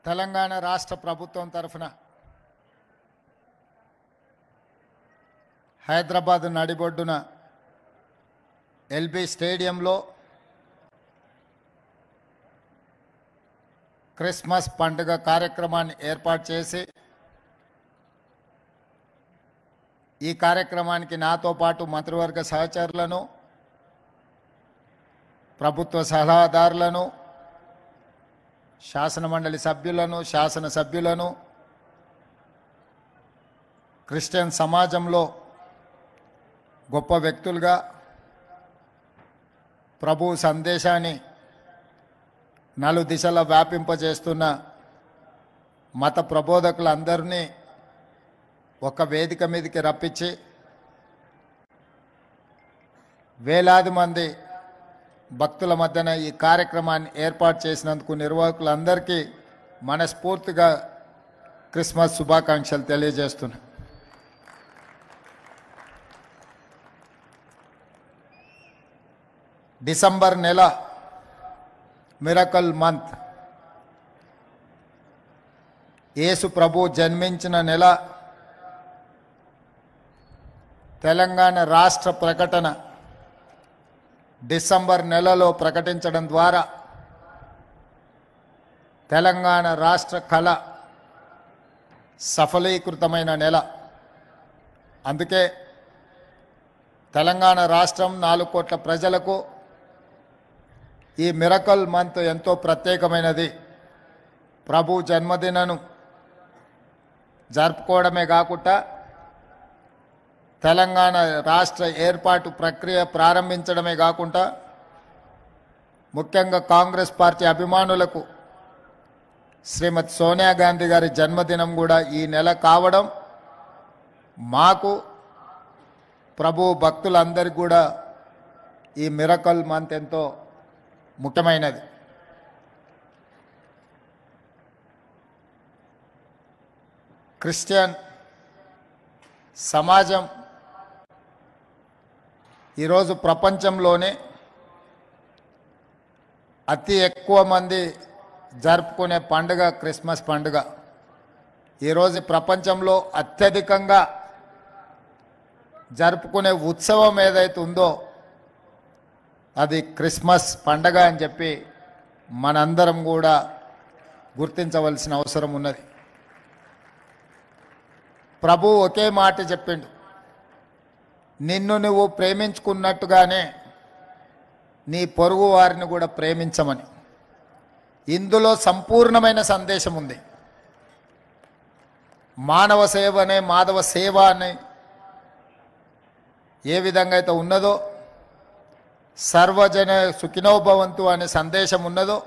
తెలంగాణ రాష్ట్ర ప్రభుత్వం తరఫున హైదరాబాద్ నడిబొడ్డున ఎల్బీ స్టేడియంలో క్రిస్మస్ పండుగ కార్యక్రమాన్ని ఏర్పాటు చేసి ఈ కార్యక్రమానికి నాతో పాటు మంత్రివర్గ సహచరులను, ప్రభుత్వ సలహాదారులను, శాసనమండలి సభ్యులను, శాసనసభ్యులను, క్రిస్టియన్ సమాజంలో గొప్ప వ్యక్తులుగా ప్రభు సందేశాన్ని నలుదిశలా వ్యాపింపజేస్తున్న మత ప్రబోధకులందరినీ ఒక వేదిక మీదకి రప్పించి వేలాది మంది భక్తుల మధ్యన ఈ కార్యక్రమాన్ని ఏర్పాటు చేసినందుకు నిర్వాహకులందరికీ మనస్ఫూర్తిగా క్రిస్మస్ శుభాకాంక్షలు తెలియజేస్తున్నా. డిసెంబర్ నెల మిరకల్ మంత్, యేసు ప్రభు జన్మించిన నెల, తెలంగాణ రాష్ట్ర ప్రకటన డిసెంబర్ నెలలో ప్రకటించడం ద్వారా తెలంగాణ రాష్ట్ర కళ సఫలీకృతమైన నెల. అందుకే తెలంగాణ రాష్ట్రం 4 కోట్ల ప్రజలకు ఈ మిరకల్ మంత్ ఎంతో ప్రత్యేకమైనది. ప్రభు జన్మదినను జరుపుకోవడమే కాకుండా తెలంగాణ రాష్ట్ర ఏర్పాటు ప్రక్రియ ప్రారంభించడమే కాకుండా ముఖ్యంగా కాంగ్రెస్ పార్టీ అభిమానులకు శ్రీమతి సోనియా గాంధీ గారి జన్మదినం కూడా ఈ నెల కావడం మాకు, ప్రభు భక్తులందరికీ కూడా ఈ మిరకల్ మంత్ ఎంతో ముఖ్యమైనది. క్రిస్టియన్ సమాజం ఈరోజు ప్రపంచంలోనే అతి ఎక్కువ మంది జరుపుకునే పండుగ క్రిస్మస్ పండుగ. ఈరోజు ప్రపంచంలో అత్యధికంగా జరుపుకునే ఉత్సవం ఏదైతే ఉందో అది క్రిస్మస్ పండగ అని చెప్పి మనందరం కూడా గుర్తించవలసిన అవసరం ఉన్నది. ప్రభు ఒకే మాట చెప్పిండు, నిన్ను నువ్వు ప్రేమించుకున్నట్టుగానే నీ పొరుగు వారిని కూడా ప్రేమించమని. ఇందులో సంపూర్ణమైన సందేశం ఉంది. మానవ సేవనే మాధవ సేవ అని ఏ విధంగా అయితే ఉన్నదో, సర్వజన సుఖినోభవంతు అనే సందేశం ఉన్నదో,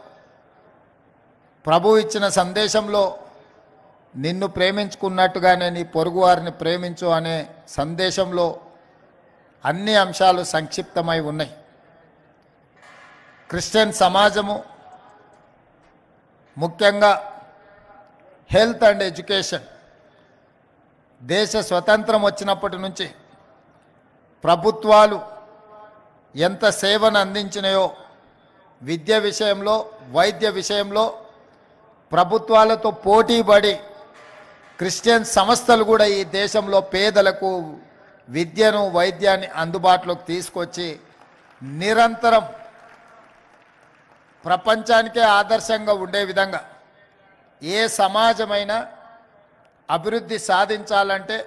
ప్రభు ఇచ్చిన సందేశంలో నిన్ను ప్రేమించుకున్నట్టుగానే నీ పొరుగు వారిని ప్రేమించు అనే సందేశంలో అన్ని అంశాలు సంక్షిప్తమై ఉన్నాయి. క్రిస్టియన్ సమాజము ముఖ్యంగా హెల్త్ అండ్ ఎడ్యుకేషన్, దేశ స్వతంత్రం వచ్చినప్పటి నుంచి ప్రభుత్వాలు ఎంత సేవను అందించినాయో విద్య విషయంలో, వైద్య విషయంలో ప్రభుత్వాలతో పోటీపడి క్రిస్టియన్ సంస్థలు కూడా ఈ దేశంలో పేదలకు విద్యను, వైద్యాన్ని అందుబాటులోకి తీసుకొచ్చి నిరంతరం ప్రపంచానికే ఆదర్శంగా ఉండే విధంగా ఏ సమాజమైనా అభివృద్ధి సాధించాలంటే,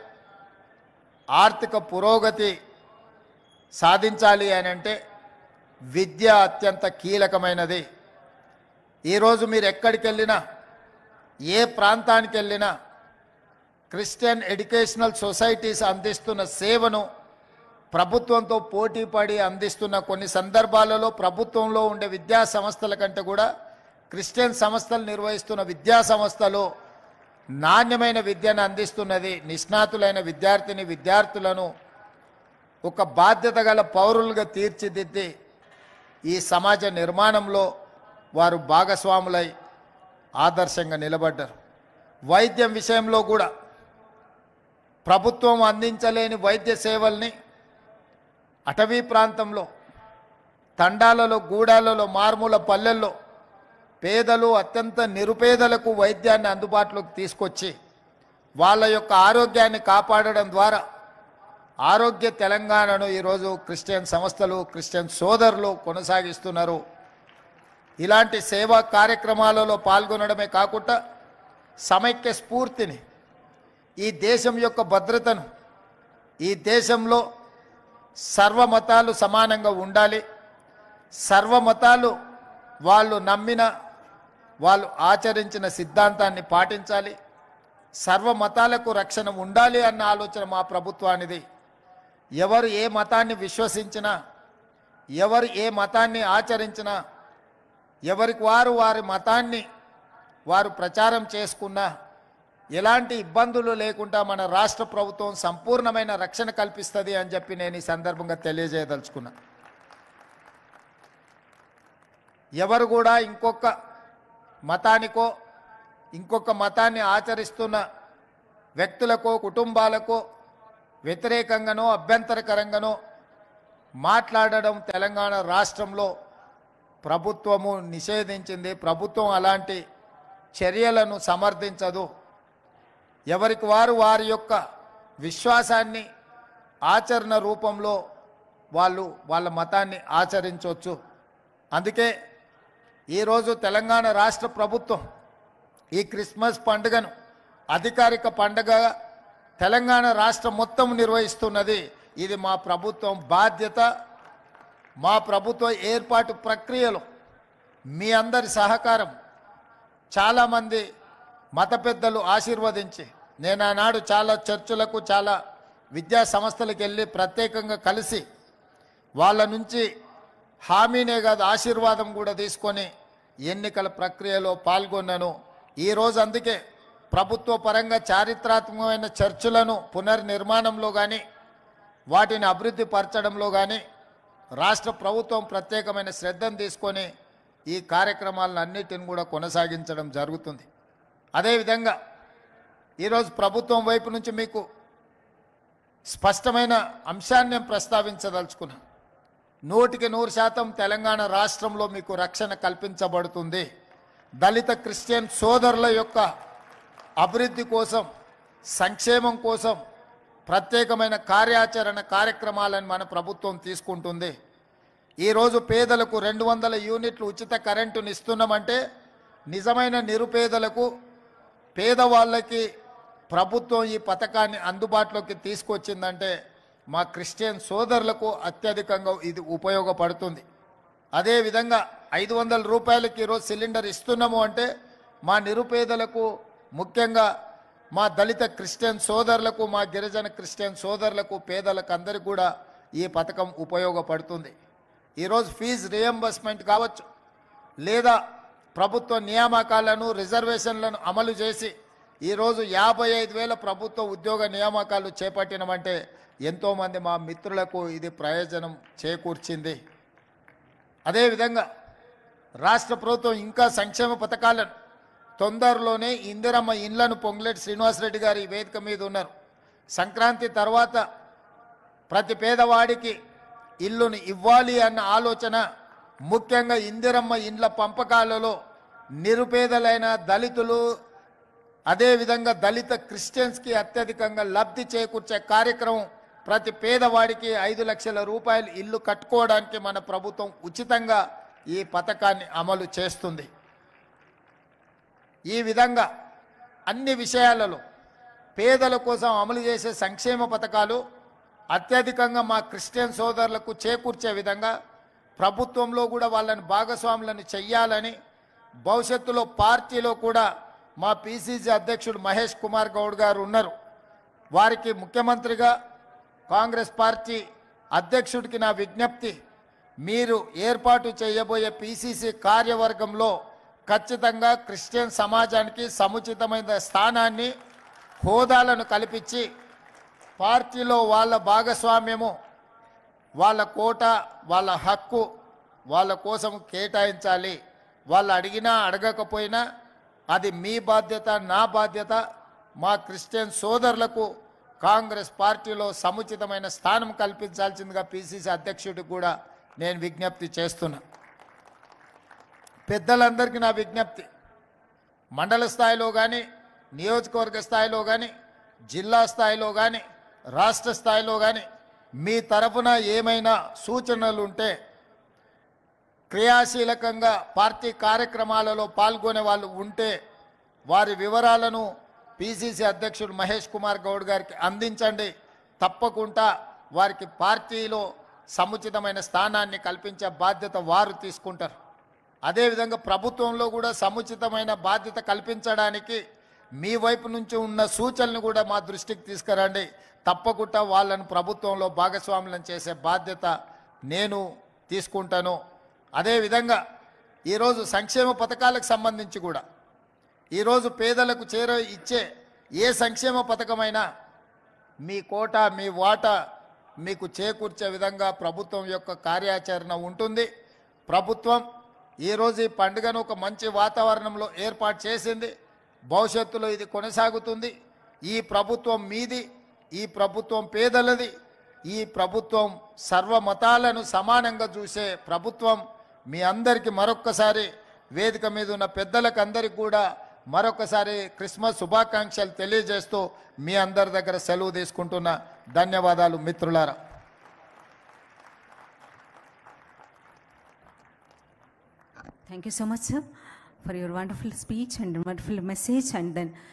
ఆర్థిక పురోగతి సాధించాలి అని అంటే విద్య అత్యంత కీలకమైనది. ఈరోజు మీరు ఎక్కడికి వెళ్ళినా, ఏ ప్రాంతానికి వెళ్ళినా క్రిస్టియన్ ఎడ్యుకేషనల్ సొసైటీస్ అందిస్తున్న సేవను ప్రభుత్వంతో పోటీపడి అందిస్తున్న కొన్ని సందర్భాలలో ప్రభుత్వంలో ఉండే విద్యా సంస్థల కంటే కూడా క్రిస్టియన్ సంస్థలు నిర్వహిస్తున్న విద్యా సంస్థలు నాణ్యమైన విద్యను అందిస్తున్నది. నిష్ణాతులైన విద్యార్థులను ఒక బాధ్యత గల పౌరులుగా తీర్చిదిద్ది ఈ సమాజ నిర్మాణంలో వారు భాగస్వాములై ఆదర్శంగా నిలబడ్డారు. వైద్యం విషయంలో కూడా ప్రభుత్వం అందించలేని వైద్య సేవల్ని అటవీ ప్రాంతంలో, తండాలలో, గూడాలలో, మారుమూల పల్లెల్లో పేదలు అత్యంత నిరుపేదలకు వైద్యాన్ని అందుబాటులోకి తీసుకొచ్చి వాళ్ళ యొక్క ఆరోగ్యాన్ని కాపాడడం ద్వారా ఆరోగ్య తెలంగాణను ఈరోజు క్రిస్టియన్ సంస్థలు క్రిస్టియన్ సోదరులు కొనసాగిస్తున్నారు. ఇలాంటి సేవా కార్యక్రమాలలో పాల్గొనడమే కాకుండా సమైక్య స్ఫూర్తిని, ఈ దేశం యొక్క భద్రతను, ఈ దేశంలో సర్వమతాలు సమానంగా ఉండాలి, సర్వమతాలు వాళ్ళు నమ్మిన వాళ్ళు ఆచరించిన సిద్ధాంతాన్ని పాటించాలి, సర్వమతాలకు రక్షణ ఉండాలి అన్న ఆలోచన మా ప్రభుత్వానిది. ఎవరు ఏ మతాన్ని విశ్వసించినా, ఎవరు ఏ మతాన్ని ఆచరించినా, ఎవరికి వారు వారి మతాన్ని వారు ప్రచారం చేసుకున్నా ఎలాంటి ఇబ్బందులు లేకుండా మన రాష్ట్ర ప్రభుత్వం సంపూర్ణమైన రక్షణ కల్పిస్తుంది అని చెప్పి నేను ఈ సందర్భంగా తెలియజేయదలుచుకున్నా. ఎవరు కూడా ఇంకొక మతానికో ఇంకొక మతాన్ని ఆచరిస్తున్న వ్యక్తులకో కుటుంబాలకో వ్యతిరేకంగానో అభ్యంతరకరంగానో మాట్లాడడం తెలంగాణ రాష్ట్రంలో ప్రభుత్వము నిషేధించింది. ప్రభుత్వం అలాంటి చర్యలను సమర్థించదు. ఎవరికి వారు వారి యొక్క విశ్వాసాన్ని ఆచరణ రూపంలో వాళ్ళు వాళ్ళ మతాన్ని ఆచరించవచ్చు. అందుకే ఈరోజు తెలంగాణ రాష్ట్ర ప్రభుత్వం ఈ క్రిస్మస్ పండుగను అధికారిక పండుగ తెలంగాణ రాష్ట్రం మొత్తం నిర్వహిస్తున్నది. ఇది మా ప్రభుత్వం బాధ్యత. మా ప్రభుత్వ ఏర్పాటు ప్రక్రియలో మీ అందరి సహకారం, చాలామంది మత పెద్దలు ఆశీర్వదించి, నేను ఆనాడు చాలా చర్చులకు చాలా విద్యా సంస్థలకు వెళ్ళి ప్రత్యేకంగా కలిసి వాళ్ళ నుంచి హామీనే కాదు ఆశీర్వాదం కూడా తీసుకొని ఎన్నికల ప్రక్రియలో పాల్గొన్నాను. ఈరోజు అందుకే ప్రభుత్వ పరంగా చారిత్రాత్మకమైన చర్చులను పునర్నిర్మాణంలో కానీ వాటిని అభివృద్ధి పరచడంలో కానీ రాష్ట్ర ప్రభుత్వం ప్రత్యేకమైన శ్రద్ధను తీసుకొని ఈ కార్యక్రమాలన్నిటిని కూడా కొనసాగించడం జరుగుతుంది. అదేవిధంగా ఈరోజు ప్రభుత్వం వైపు నుంచి మీకు స్పష్టమైన అంశాన్ని నేను ప్రస్తావించదలుచుకున్నాను. 100% తెలంగాణ రాష్ట్రంలో మీకు రక్షణ కల్పించబడుతుంది. దళిత క్రిస్టియన్ సోదరుల యొక్క అభివృద్ధి కోసం, సంక్షేమం కోసం ప్రత్యేకమైన కార్యక్రమాలను మన ప్రభుత్వం తీసుకుంటుంది. ఈరోజు పేదలకు 200 యూనిట్లు ఉచిత కరెంటుని ఇస్తున్నామంటే నిజమైన నిరుపేదలకు, పేదవాళ్ళకి ప్రభుత్వం ఈ పథకాన్ని అందుబాటులోకి తీసుకొచ్చిందంటే మా క్రిస్టియన్ సోదరులకు అత్యధికంగా ఇది ఉపయోగపడుతుంది. అదేవిధంగా 500 రూపాయలకి ఈరోజు సిలిండర్ ఇస్తున్నాము అంటే మా నిరుపేదలకు, ముఖ్యంగా మా దళిత క్రిస్టియన్ సోదరులకు, మా గిరిజన క్రిస్టియన్ సోదరులకు, పేదలకు అందరికీ కూడా ఈ పథకం ఉపయోగపడుతుంది. ఈరోజు ఫీజు రియంబర్స్మెంట్ కావచ్చు, లేదా ప్రభుత్వ నియామకాలను రిజర్వేషన్లను అమలు చేసి ఈరోజు 55,000 ప్రభుత్వ ఉద్యోగ నియామకాలు చేపట్టినమంటే ఎంతోమంది మా మిత్రులకు ఇది ప్రయోజనం చేకూర్చింది. అదేవిధంగా రాష్ట్ర ప్రభుత్వం ఇంకా సంక్షేమ పథకాలను తొందరలోనే ఇందిరమ్మ ఇండ్లను పొంగులేటి శ్రీనివాసరెడ్డి గారు ఈ వేదిక మీద ఉన్నారు. సంక్రాంతి తర్వాత ప్రతి పేదవాడికి ఇల్లును ఇవ్వాలి అన్న ఆలోచన, ముఖ్యంగా ఇందిరమ్మ ఇండ్ల పంపకాలలో నిరుపేదలైన దళితులు, అదేవిధంగా దళిత క్రిస్టియన్స్కి అత్యధికంగా లబ్ధి చేకూర్చే కార్యక్రమం, ప్రతి పేదవాడికి 5 లక్షల రూపాయలు ఇల్లు కట్టుకోవడానికి మన ప్రభుత్వం ఉచితంగా ఈ పథకాన్ని అమలు చేస్తుంది. ఈ విధంగా అన్ని విషయాలలో పేదల కోసం అమలు చేసే సంక్షేమ పథకాలు అత్యధికంగా మా క్రిస్టియన్ సోదరులకు చేకూర్చే విధంగా ప్రభుత్వంలో కూడా వాళ్ళని భాగస్వాములను చెయ్యాలని, భవిష్యత్తులో పార్టీలో కూడా మా పిసిసి అధ్యక్షుడు మహేష్ కుమార్ గౌడ్ గారు ఉన్నారు. వారికి ముఖ్యమంత్రిగా, కాంగ్రెస్ పార్టీ అధ్యక్షుడికి నా విజ్ఞప్తి, మీరు ఏర్పాటు చేయబోయే పిసిసి కార్యవర్గంలో ఖచ్చితంగా క్రిస్టియన్ సమాజానికి సముచితమైన స్థానాన్ని, హోదాలను కల్పించి పార్టీలో వాళ్ళ భాగస్వామ్యము, వాళ్ళ కోట, వాళ్ళ హక్కు వాళ్ళ కోసం కేటాయించాలి. వాళ్ళు అడిగినా అడగకపోయినా అది మీ బాధ్యత, నా బాధ్యత. మా క్రిస్టియన్ సోదరులకు కాంగ్రెస్ పార్టీలో సముచితమైన స్థానం కల్పించాల్సిందిగా పిసిసి అధ్యక్షుడికి కూడా నేను విజ్ఞప్తి చేస్తున్నా. పెద్దలందరికీ నా విజ్ఞప్తి, మండల స్థాయిలో కానీ, నియోజకవర్గ స్థాయిలో కానీ, జిల్లా స్థాయిలో కానీ, రాష్ట్ర స్థాయిలో కానీ మీ తరఫున ఏమైనా సూచనలు ఉంటే, క్రియాశీలకంగా పార్టీ కార్యక్రమాలలో పాల్గొనే వాళ్ళు ఉంటే వారి వివరాలను పిసిసి అధ్యక్షుడు మహేష్ కుమార్ గౌడ్ గారికి అందించండి. తప్పకుండా వారికి పార్టీలో సముచితమైన స్థానాన్ని కల్పించే బాధ్యత వారు తీసుకుంటారు. అదేవిధంగా ప్రభుత్వంలో కూడా సముచితమైన బాధ్యత కల్పించడానికి మీ వైపు నుంచి ఉన్న సూచనలు కూడా మా దృష్టికి తీసుకురండి. తప్పకుండా వాళ్ళను ప్రభుత్వంలో భాగస్వాములను చేసే బాధ్యత నేను తీసుకుంటాను. అదేవిధంగా ఈరోజు సంక్షేమ పథకాలకు సంబంధించి కూడా ఈరోజు పేదలకు ఇచ్చే ఏ సంక్షేమ పథకమైనా మీ కోట మీ వాటా మీకు చేకూర్చే విధంగా ప్రభుత్వం యొక్క కార్యాచరణ ఉంటుంది. ప్రభుత్వం ఈరోజు ఈ పండుగను ఒక మంచి వాతావరణంలో ఏర్పాటు చేసింది. భవిష్యత్తులో ఇది కొనసాగుతుంది. ఈ ప్రభుత్వం మీది, ఈ ప్రభుత్వం పేదలది, ఈ ప్రభుత్వం సర్వమతాలను సమానంగా చూసే ప్రభుత్వం. మీ అందరికీ మరొక్కసారి వేదిక మీద ఉన్న పెద్దలకు అందరికీ కూడా మరొకసారి క్రిస్మస్ శుభాకాంక్షలు తెలియజేస్తూ మీ అందరి దగ్గర సెలవు తీసుకుంటున్నా. ధన్యవాదాలు మిత్రులారా. Thank you so much, sir, for your wonderful speech and wonderful message, and then